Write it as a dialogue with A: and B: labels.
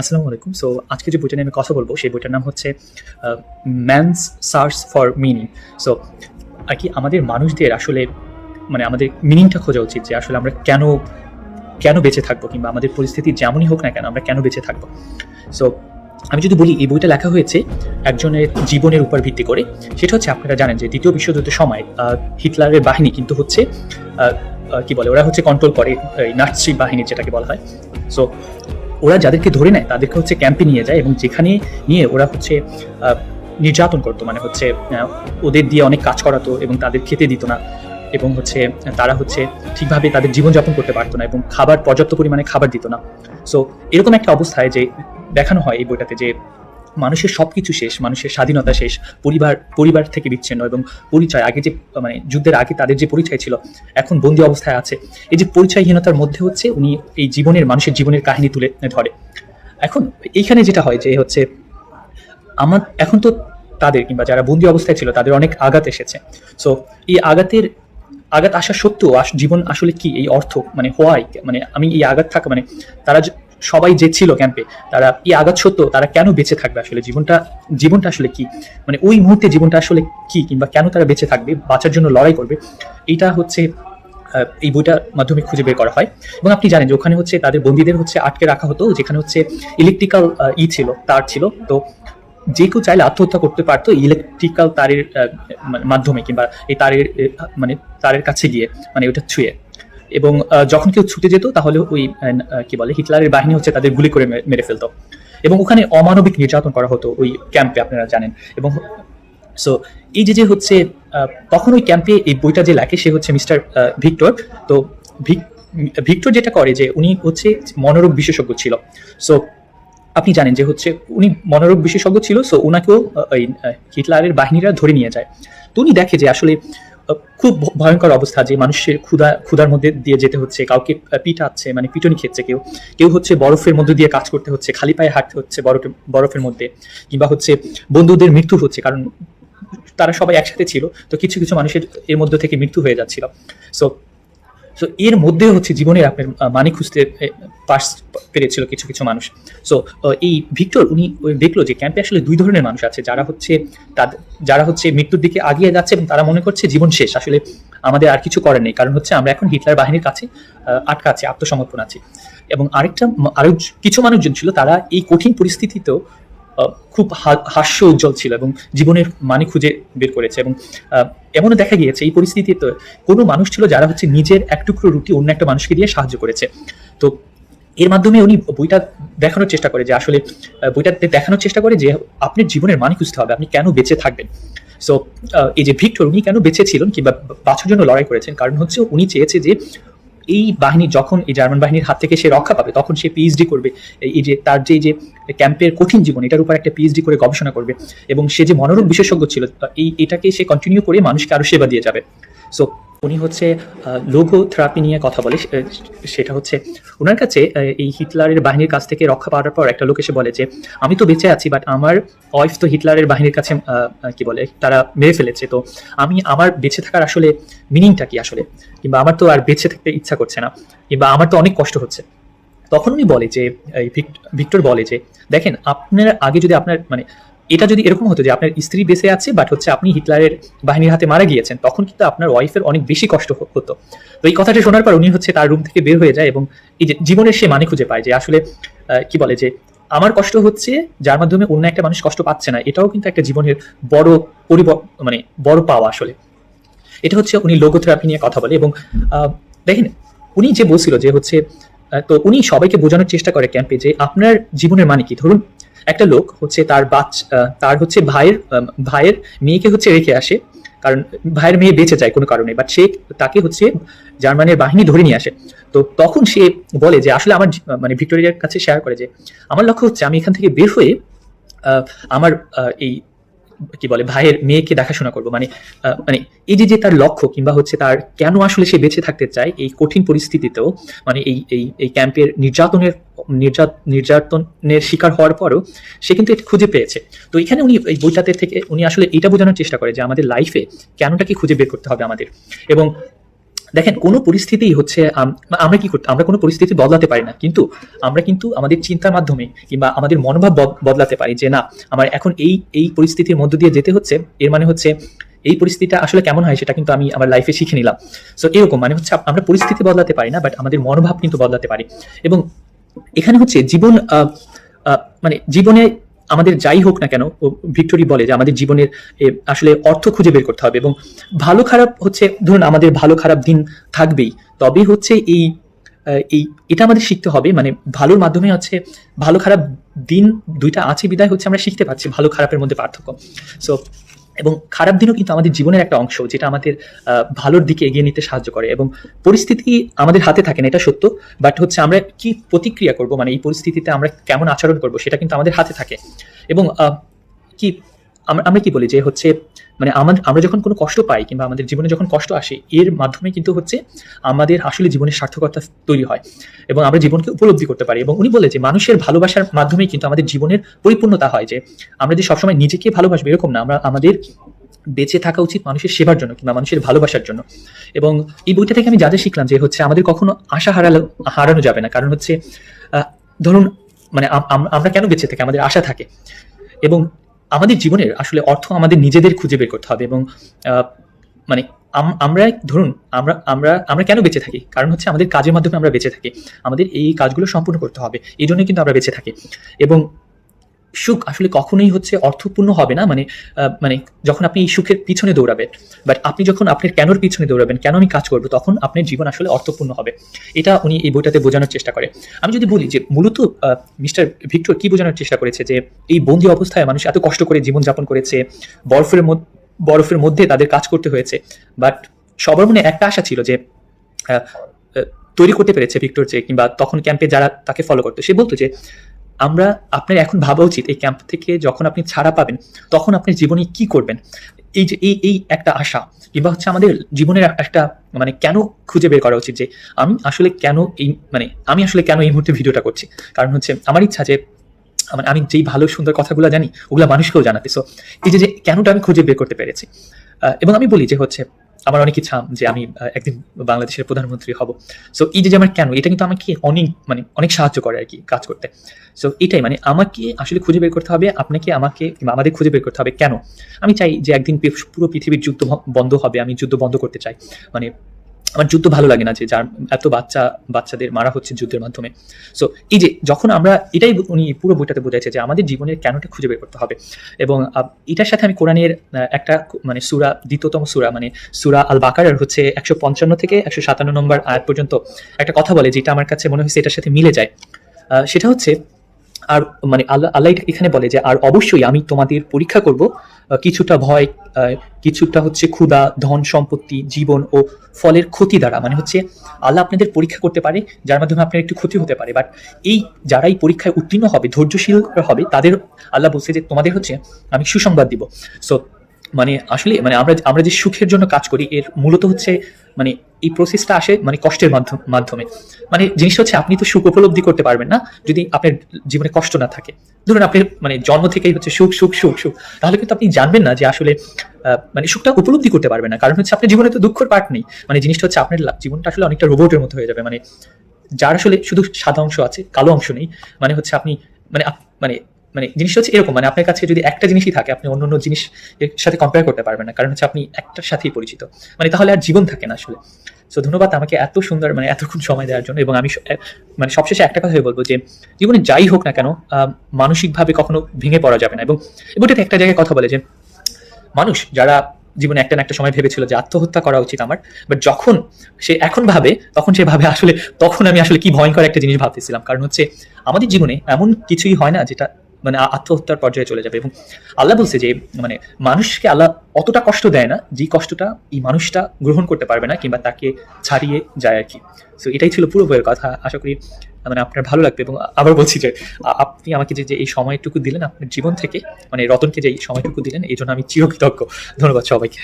A: আসসালামু আলাইকুম। সো আজকে যে বইটা নিয়ে আমি কথা বলবো সেই বইটার নাম হচ্ছে man's search for meaning. So আর কি আমাদের মানুষদের আসলে আমাদের মিনিংটা খোঁজা উচিত যে আসলে আমরা কেন কেন বেঁচে থাকবো, কিংবা আমাদের পরিস্থিতি যেমনই হোক না কেন আমরা কেন বেঁচে থাকবো। সো আমি যদি বলি এই বইটা লেখা হয়েছে একজনের জীবনের উপর ভিত্তি করে। সেটা হচ্ছে, আপনারা জানেন যে দ্বিতীয় বিশ্বযুদ্ধের সময় হিটলারের বাহিনী কিন্তু হচ্ছে কি বলে, ওরা হচ্ছে কন্ট্রোল করে এই নাৎসি বাহিনী যেটাকে বলা হয়। সো ওরা যাদেরকে ধরে নেয় তাদেরকে হচ্ছে ক্যাম্পে নিয়ে যায়, এবং যেখানে নিয়ে ওরা হচ্ছে নির্যাতন করতো, মানে হচ্ছে ওদের দিয়ে অনেক কাজ করাতো এবং তাদের খেতে দিত না, এবং হচ্ছে তারা হচ্ছে ঠিকভাবে তাদের জীবনযাপন করতে পারতো না, এবং খাবার পর্যাপ্ত পরিমাণে খাবার দিত না। সো এরকম একটা অবস্থায় যে দেখানো হয় এই বইটাতে, যে মানুষের সবকিছু শেষ, মানুষের স্বাধীনতা শেষ, পরিবার থেকে বিচ্ছিন্ন, এবং পরিচয় আগে যে যুদ্ধের আগে তাদের যে পরিচয় ছিল এখন বন্দি অবস্থায় আছে। এই যে পরিচয়হীনতার মধ্যে হচ্ছে উনি এই মানুষের জীবনের কাহিনী তুলে ধরে। এখন এইখানে যেটা হয় যে হচ্ছে এখন তো তাদের, কিংবা যারা বন্দি অবস্থায় ছিল তাদের অনেক আঘাত এসেছে। সো এই আঘাত আসা সত্ত্বেও জীবন আসলে কি, এই অর্থ হোয়াই, আমি এই আঘাত থাকা তারা সবাই যে ছিল ক্যাম্পে, তারা এই আঘাত সত্ত্বেও তারা কেন বেঁচে থাকবে, আসলে জীবনটা আসলে কি, ওই মুহূর্তে জীবনটা আসলে কি, কিংবা কেন তারা বেঁচে থাকবে, বাঁচার জন্য লড়াই করবে। এইটা হচ্ছে এই বইটার মাধ্যমে খুঁজে বের করা হয়। এবং আপনি জানেন যে ওখানে হচ্ছে তাদের বন্দীদের হচ্ছে আটকে রাখা হতো, যেখানে হচ্ছে ইলেকট্রিক্যাল তার ছিল। তো যে কেউ চাইলে আত্মহত্যা করতে পারতো ইলেকট্রিক্যাল তারের মাধ্যমে, কিংবা এই তারের কাছে গিয়ে ওটা ছুঁয়ে। এবং যখন কেউ ছুটে যেত তাহলে ওই কি বলে হিটলারের বাহিনী হচ্ছে তাদের গুলি করে মেরে ফেলতো। এবং ওখানে অমানবিক নির্যাতন করা হতো ওই ক্যাম্পে, আপনারা জানেন। এবং সো এই যে হচ্ছে তখন ওই ক্যাম্পে এই বইটা যে লেখে সে হচ্ছে মিস্টার ভিক্টর। তো ভিক্টর যেটা করে যে উনি হচ্ছে মনোরোগ বিশেষজ্ঞ ছিল। সো আপনি জানেন যে হচ্ছে উনি মনোরোগ বিশেষজ্ঞ ছিল। সো ওনাকেও ওই হিটলারের বাহিনীরা ধরে নিয়ে যায়। তো উনি দেখে যে আসলে খুব ভয়ঙ্কর অবস্থা, যে মানুষের ক্ষুধার মধ্যে দিয়ে যেতে হচ্ছে, কাউকে পিটাচ্ছে, পিটনি খেচ্ছে, কেউ হচ্ছে বরফের মধ্যে দিয়ে কাজ করতে হচ্ছে, খালি পায়ে হাঁটতে হচ্ছে বরফের মধ্যে, কিংবা হচ্ছে বন্ধুদের মৃত্যু হচ্ছে, কারণ তারা সবাই একসাথে ছিল। তো কিছু কিছু মানুষের এর মধ্যে থেকে মৃত্যু হয়ে যাচ্ছিল। সো এর মধ্যে হচ্ছে জীবনের আপনার মানে খুঁজতে পেরেছিল কিছু কিছু মানুষ। সো এই ভিক্টর উনি দেখলো যে ক্যাম্পে আসলে দুই ধরনের মানুষ আছে, যারা হচ্ছে মৃত্যুর দিকে আগিয়ে যাচ্ছে এবং তারা মনে করছে জীবন শেষ, আসলে আমাদের আর কিছু করার নেই, কারণ হচ্ছে আমরা এখন হিটলার বাহিনীর কাছে আটকা আছি, আত্মসমর্পণ আছি। এবং আরো কিছু মানুষজন ছিল, তারা এই কঠিন পরিস্থিতিতেও খুব হাস্য উজ্জ্বল ছিল এবং জীবনের মানে খুঁজে বের করেছে। এবং এমনও দেখা গিয়েছে এই পরিস্থিতিতে কোনো মানুষ ছিল যারা হচ্ছে নিজের এক টুকরো রুটি অন্য একটা মানুষকে দিয়ে সাহায্য করেছে। তো এর মাধ্যমে উনি বইটা দেখানোর চেষ্টা করে যে আসলে বইটাতে দেখানোর চেষ্টা করে যে আপনার জীবনের মানে খুঁজতে হবে, আপনি কেন বেঁচে থাকবেন। সো এই যে ভিক্টর, উনি কেন বেঁচে ছিলেন কিংবা বাঁচার জন্য লড়াই করেছেন, কারণ হচ্ছে উনি চেয়েছে যে এই বাহিনী যখন এই জার্মান বাহিনীর হাত থেকে সে রক্ষা পাবে তখন সে পিএইচডি করবে, এই যে তার যে ক্যাম্পের কঠিন জীবন এটার উপর একটা পিএইচডি করে গবেষণা করবে, এবং সে যে মনোরোগ বিশেষজ্ঞ ছিল এটাকে সে কন্টিনিউ করে মানুষকে আরো সেবা দিয়ে যাবে। সো উনি হচ্ছে লোগোথেরাপি নিয়ে কথা বলে। সেটা হচ্ছে ওনার কাছে এই হিটলারের বাহিনীর কাছ থেকে রক্ষা পাওয়ার পর একটা লোক এসে বলে যে আমি তো বেঁচে আছি, বাট আমার ওয়াইফ তো হিটলারের বাহিনীর কাছে কি বলে তারা মেরে ফেলেছে, তো আমার বেঁচে থাকার আসলে মিনিংটা কি আসলে, কিংবা আমার তো আর বেঁচে থাকতে ইচ্ছা করছে না, কিংবা আমার তো অনেক কষ্ট হচ্ছে। তখন উনি বলে যে ভিক্টর বলে যে দেখেন, আপনার আগে যদি আপনার এটা যদি এরকম হতো যে আপনার স্ত্রী বেঁচে আছে বাট হচ্ছে আপনি হিটলারের বাহিনীর হাতে মারা গিয়েছেন, তখন কিন্তু আপনার ওয়াইফের অনেক বেশি কষ্ট হতো। তো এই কথাটা শোনার পর উনি হচ্ছে তার রুম থেকে বের হয়ে যায় এবং এই যে জীবনের সে মানে খুঁজে পায় যে আসলে কি বলে যে আমার কষ্ট হচ্ছে যার মাধ্যমে অন্য একটা মানুষ কষ্ট পাচ্ছে না, এটাও কিন্তু একটা জীবনের বড় বড় পাওয়া আসলে। এটা হচ্ছে উনি লোগোথেরাপি নিয়ে কথা বলে। এবং দেখেন উনি যে বলছিল যে হচ্ছে তো উনি সবাইকে বোঝানোর চেষ্টা করে ক্যাম্পে যে আপনার জীবনের মানে কি। ধরুন একটা লোক হচ্ছে তার হচ্ছে ভাইয়ের মেয়েকে হচ্ছে রেখে আসে, কারণ ভাইয়ের মেয়ে বেঁচে যায় কোনো কারণে, বাট সে তাকে হচ্ছে জার্মানির বাহিনী ধরে নিয়ে আসে। তো তখন সে বলে যে আসলে আমার ভিক্টোরিয়ার কাছে শেয়ার করে যে আমার লক্ষ্য হচ্ছে আমি এখান থেকে বের হয়ে আমার এই কি বলে ভাইয়ের মেয়েকে দেখাশোনা করবো, এই যে তার লক্ষ্য, কিংবা হচ্ছে তার কেন আসলে সে বেঁচে থাকতে চায় এই কঠিন পরিস্থিতিতেও, এই ক্যাম্পের নির্যাতনের শিকার হওয়ার পরও সে কিন্তু এটা খুঁজে পেয়েছে। তো এখানে উনি এই বইটাতে থেকে উনি আসলে এটা বোঝানোর চেষ্টা করে যে আমাদের লাইফে কেনটা কি খুঁজে বের করতে হবে আমাদের। এবং দেখেন কোনো পরিস্থিতিই হচ্ছে আমরা কি করতে আমরা কোনো পরিস্থিতি বদলাতে পারি না, কিন্তু আমরা কিন্তু আমাদের চিন্তার মাধ্যমে কিংবা আমাদের মনোভাব বদলাতে পারি যে না, আমার এখন এই এই পরিস্থিতির মধ্য দিয়ে যেতে হচ্ছে, এর মানে হচ্ছে এই পরিস্থিতিটা আসলে কেমন হয় সেটা কিন্তু আমি আমার লাইফে শিখে নিলাম। সো এরকম মানে হচ্ছে আমরা পরিস্থিতি বদলাতে পারি না, বাট আমাদের মনোভাব কিন্তু বদলাতে পারি। এবং এখানে হচ্ছে জীবন মানে জীবনে আমাদের যাই হোক না কেন, ভিক্টোরি বলে যে আমাদের জীবনের আসলে অর্থ খুঁজে বের করতে হবে, এবং ভালো খারাপ হচ্ছে ধরুন আমাদের ভালো খারাপ দিন থাকবেই, তবে হচ্ছে এই এই এটা আমাদের শিখতে হবে, মানে ভালোর মাধ্যমে হচ্ছে ভালো খারাপ দিন দুইটা আছে বিদায় হচ্ছে আমরা শিখতে পারছি ভালো খারাপের মধ্যে পার্থক্য। সো এবং খারাপ দিনও কিন্তু আমাদের জীবনের একটা অংশ, যেটা আমাদের ভালোর দিকে এগিয়ে নিতে সাহায্য করে। এবং পরিস্থিতি আমাদের হাতে থাকে না, এটা সত্য, বাট হচ্ছে আমরা কি প্রতিক্রিয়া করব, মানে এই পরিস্থিতিতে আমরা কেমন আচরণ করব সেটা কিন্তু আমাদের হাতে থাকে। এবং কি আমরা কি বলি যে হচ্ছে মানে আমরা যখন কোনো কষ্ট পাই কিংবা আমাদের জীবনে যখন কষ্ট আসে, এর মাধ্যমে কিন্তু হচ্ছে আমাদের আসলে জীবনের সার্থকতা তৈরি হয় এবং আমরা জীবনকে উপলব্ধি করতে পারি। এবং উনি বলে যে মানুষের ভালোবাসার মাধ্যমেই কিন্তু আমাদের জীবনের পরিপূর্ণতা হয়, যে আমরা যে সবসময় নিজেকে ভালোবাসবো এরকম না, আমাদের বেঁচে থাকা উচিত মানুষের সেবার জন্য কিংবা মানুষের ভালোবাসার জন্য। এবং এই বইটা থেকে আমি যা যা শিখলাম যে হচ্ছে আমাদের কখনো আশা হারানো যাবে না, কারণ হচ্ছে ধরুন মানে আমরা কেন বেঁচে থাকি, আমাদের আশা থাকে। এবং আমাদের জীবনের আসলে অর্থ আমাদের নিজেদের খুঁজে বের করতে হবে। এবং মানে আমরা ধরুন আমরা আমরা আমরা কেন বেঁচে থাকি, কারণ হচ্ছে আমাদের কাজের মাধ্যমে আমরা বেঁচে থাকি, আমাদের এই কাজগুলো সম্পূর্ণ করতে হবে, এই জন্যই কিন্তু আমরা বেঁচে থাকি। এবং সুখ আসলে কখনোই হচ্ছে অর্থপূর্ণ হবে না, মানে মানে যখন আপনি এই সুখের পিছনে দৌড়াবেন, বাট আপনি যখন আপনার কেনর পিছনে দৌড়াবেন, কেন আমি কাজ করবো, তখন আপনার জীবন আসলে অর্থপূর্ণ হবে। এটা উনি এই বইটাতে বোঝানোর চেষ্টা করে। আমি যদি বলি যে মূলত মিস্টার ভিক্টর কি বোঝানোর চেষ্টা করেছে, যে এই বন্দি অবস্থায় মানুষ এত কষ্ট করে জীবনযাপন করেছে, বরফের মধ্যে তাদের কাজ করতে হয়েছে, বাট সবার মনে একটা আশা ছিল যে তৈরি করতে পেরেছে ভিক্টর, যে কিংবা তখন ক্যাম্পে যারা তাকে ফলো করতো, সে বলতো যে আপনার এখন ভাবা উচিত এই ক্যাম্প থেকে যখন আপনি ছাড়া পাবেন তখন আপনার জীবনে কি করবেন। এই যে এই একটা আশা কিংবা হচ্ছে আমাদের জীবনের একটা মানে কেন খুঁজে বের করা উচিত, যে আমি আসলে কেন এই মুহূর্তে ভিডিওটা করছি, কারণ হচ্ছে আমার ইচ্ছা যে মানে আমি যেই ভালো সুন্দর কথাগুলো জানি ওগুলো মানুষকেও জানাতে। সো এই যে কেনটা আমি খুঁজে বের করতে পেরেছি। এবং আমি বলি যে হচ্ছে আমার অনেক ইচ্ছা যে আমি একদিন বাংলাদেশের প্রধানমন্ত্রী হব। সো এই যে আমার কেন, এটা কিন্তু আমাকে অনেক সাহায্য করে আর কি কাজ করতে। সো এটাই মানে আমাকে আসলে খুঁজে বের করতে হবে, আপনাকে আমাকে কিংবা আমাদের খুঁজে বের করতে হবে কেন। আমি চাই যে একদিন পুরো পৃথিবীর যুদ্ধ বন্ধ হবে, আমি যুদ্ধ বন্ধ করতে চাই। মানে আমার যুদ্ধ ভালো লাগে না, যে যার এত বাচ্চাদের মারা হচ্ছে যুদ্ধের মাধ্যমে। সো এই যে যখন আমরা এটাই উনি পুরো বইটাতে বোঝাইছে যে আমাদের জীবনের কেনটা খুঁজে বের করতে হবে। এবং এটার সাথে আমি কোরআনের একটা মানে সূরা, দ্বিতীয়তম সূরা মানে সূরা আল বাকারার হচ্ছে 155 থেকে 157 নম্বর আয়াত পর্যন্ত একটা কথা বলে, যেটা আমার কাছে মনে হয়েছে এটার সাথে মিলে যায়। সেটা হচ্ছে আর মানে আল্লাহ এখানে বলে যে আর অবশ্যই আমি তোমাদের পরীক্ষা করব কিছুটা ভয়, কিছুটা হচ্ছে ক্ষুধা, ধন সম্পত্তি, জীবন ও ফলের ক্ষতি দ্বারা। মানে হচ্ছে আল্লাহ আপনাদের পরীক্ষা করতে পারে, যার মাধ্যমে আপনার একটু ক্ষতি হতে পারে, বাট এই যারা এই পরীক্ষায় উত্তীর্ণ হবে, ধৈর্যশীল হবে, তাদের আল্লাহ বলছে যে তোমাদের হচ্ছে আমি সুসংবাদ দিব। সো মানে আসলে মানে আমরা যে সুখের জন্য কাজ করি, এর মূলত হচ্ছে মানে এই প্রসেসটা আসে মানে কষ্টের মাধ্যমে। মানে জিনিসটা হচ্ছে আপনি তো সুখ উপলব্ধি করতে পারবেন না যদি আপনার জীবনে কষ্ট না থাকে। ধরুন আপনি মানে জন্ম থেকেই হচ্ছে সুখ সুখ সুখ সুখ, তাহলে কিন্তু আপনি জানবেন না যে আসলে মানে সুখটা উপলব্ধি করতে পারবেন না, কারণ হচ্ছে আপনার জীবনে তো দুঃখের পার্ট নেই। মানে জিনিসটা হচ্ছে আপনার জীবনটা আসলে অনেকটা রোবটের মতো হয়ে যাবে, মানে যার আসলে শুধু সাদা অংশ আছে, কালো অংশ নেই। মানে হচ্ছে আপনি মানে মানে মানে জিনিসটা হচ্ছে এরকম, মানে আপনার কাছে যদি একটা জিনিসই থাকে, আপনি অন্য জিনিস এর সাথে কম্পেয়ার করতে পারবেন না, কারণ হচ্ছে আপনি একটার সাথেই পরিচিত, মানে তাহলে আর জীবন থাকে না আসলে। সো ধন্যবাদ আমাকে এত সুন্দর মানে এতক্ষণ সময় দেওয়ার জন্য। এবং আমি মানে সবশেষে একটা কথাই বলবো যে জীবনে যাই হোক না কেন মানসিকভাবে কখনো ভেঙে পড়া যাবে না। এবং এটাতে একটা জায়গায় কথা বলে যে মানুষ যারা জীবনে একটা না একটা সময় ভেবেছিল যে আত্মহত্যা করা উচিত আমার, বাট যখন সে এখন ভাবে তখন সে ভাবে আসলে তখন আমি আসলে কি ভয়ঙ্কর একটা জিনিস ভাবতেছিলাম, কারণ হচ্ছে আমাদের জীবনে এমন কিছুই হয় না যেটা মানে আত্মহত্যার পর্যায়ে চলে যাবে। এবং আল্লাহ বলছে যে মানে মানুষকে আল্লাহ অতটা কষ্ট দেয় না যে কষ্টটা এই মানুষটা গ্রহণ করতে পারবে না কিংবা তাকে ছাড়িয়ে যায় আর কি। সো এটাই ছিল পুরো বইয়ের কথা, আশা করি মানে আপনার ভালো লাগবে। এবং আবার বলছি যে আপনি আমাকে যে এই সময়টুকু দিলেন আপনার জীবন থেকে, মানে রতনকে যে এই সময়টুকু দিলেন, এই জন্য আমি চিরকৃতজ্ঞ। ধন্যবাদ সবাইকে।